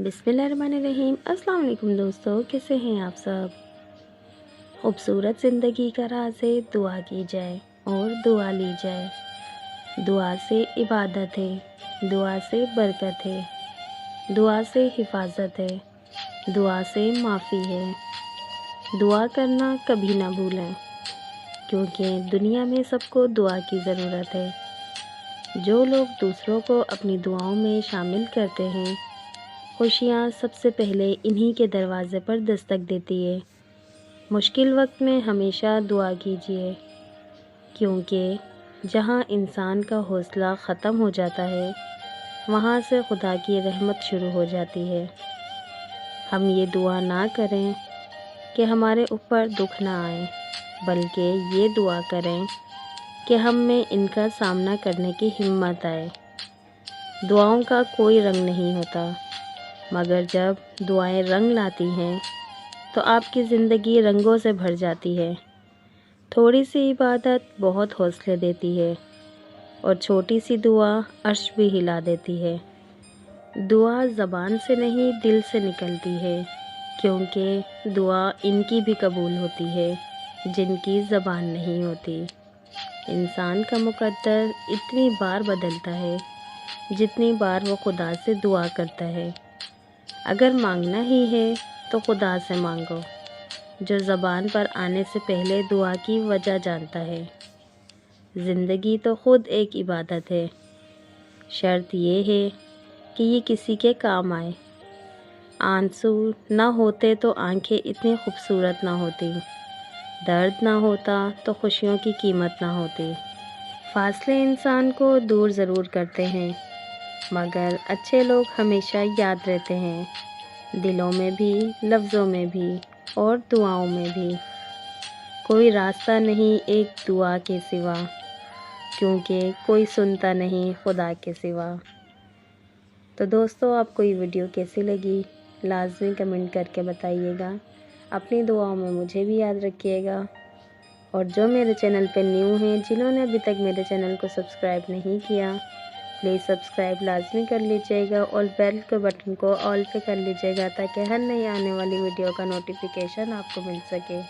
बिस्मिल्लाहिर्रहमानिर्रहीम। अस्सलाम वालेकुम दोस्तों, कैसे हैं आप सब। खूबसूरत ज़िंदगी का राज है दुआ की जाए और दुआ ली जाए। दुआ से इबादत है, दुआ से बरकत है, दुआ से हिफाजत है, दुआ से माफ़ी है। दुआ करना कभी ना भूलें, क्योंकि दुनिया में सबको दुआ की ज़रूरत है। जो लोग दूसरों को अपनी दुआओं में शामिल करते हैं, खुशियाँ सबसे पहले इन्हीं के दरवाज़े पर दस्तक देती है। मुश्किल वक्त में हमेशा दुआ कीजिए, क्योंकि जहाँ इंसान का हौसला ख़त्म हो जाता है, वहाँ से खुदा की रहमत शुरू हो जाती है। हम ये दुआ ना करें कि हमारे ऊपर दुख ना आए, बल्कि ये दुआ करें कि हम में इनका सामना करने की हिम्मत आए। दुआओं का कोई रंग नहीं होता, मगर जब दुआएं रंग लाती हैं तो आपकी ज़िंदगी रंगों से भर जाती है। थोड़ी सी इबादत बहुत हौसले देती है और छोटी सी दुआ अर्श भी हिला देती है। दुआ ज़बान से नहीं दिल से निकलती है, क्योंकि दुआ इनकी भी कबूल होती है जिनकी ज़बान नहीं होती। इंसान का मुकद्दर इतनी बार बदलता है जितनी बार वो खुदा से दुआ करता है। अगर मांगना ही है तो खुदा से मांगो, जो ज़बान पर आने से पहले दुआ की वजह जानता है। ज़िंदगी तो ख़ुद एक इबादत है। शर्त ये है कि ये किसी के काम आए। आंसू ना होते तो आंखें इतनी खूबसूरत ना होती, दर्द ना होता तो खुशियों की कीमत ना होती। फासले इंसान को दूर ज़रूर करते हैं, मगर अच्छे लोग हमेशा याद रहते हैं, दिलों में भी, लफ्ज़ों में भी और दुआओं में भी। कोई रास्ता नहीं एक दुआ के सिवा, क्योंकि कोई सुनता नहीं खुदा के सिवा। तो दोस्तों, आपको ये वीडियो कैसी लगी लाज़मी कमेंट करके बताइएगा। अपनी दुआओं में मुझे भी याद रखिएगा। और जो मेरे चैनल पर न्यू हैं, जिन्होंने अभी तक मेरे चैनल को सब्सक्राइब नहीं किया, प्लीज़ सब्सक्राइब लाजमी कर लीजिएगा और बेल के बटन को ऑल पे कर लीजिएगा, ताकि हर नई आने वाली वीडियो का नोटिफिकेशन आपको मिल सके।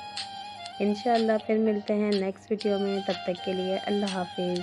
इंशाअल्लाह फिर मिलते हैं नेक्स्ट वीडियो में। तब तक के लिए अल्लाह हाफिज़।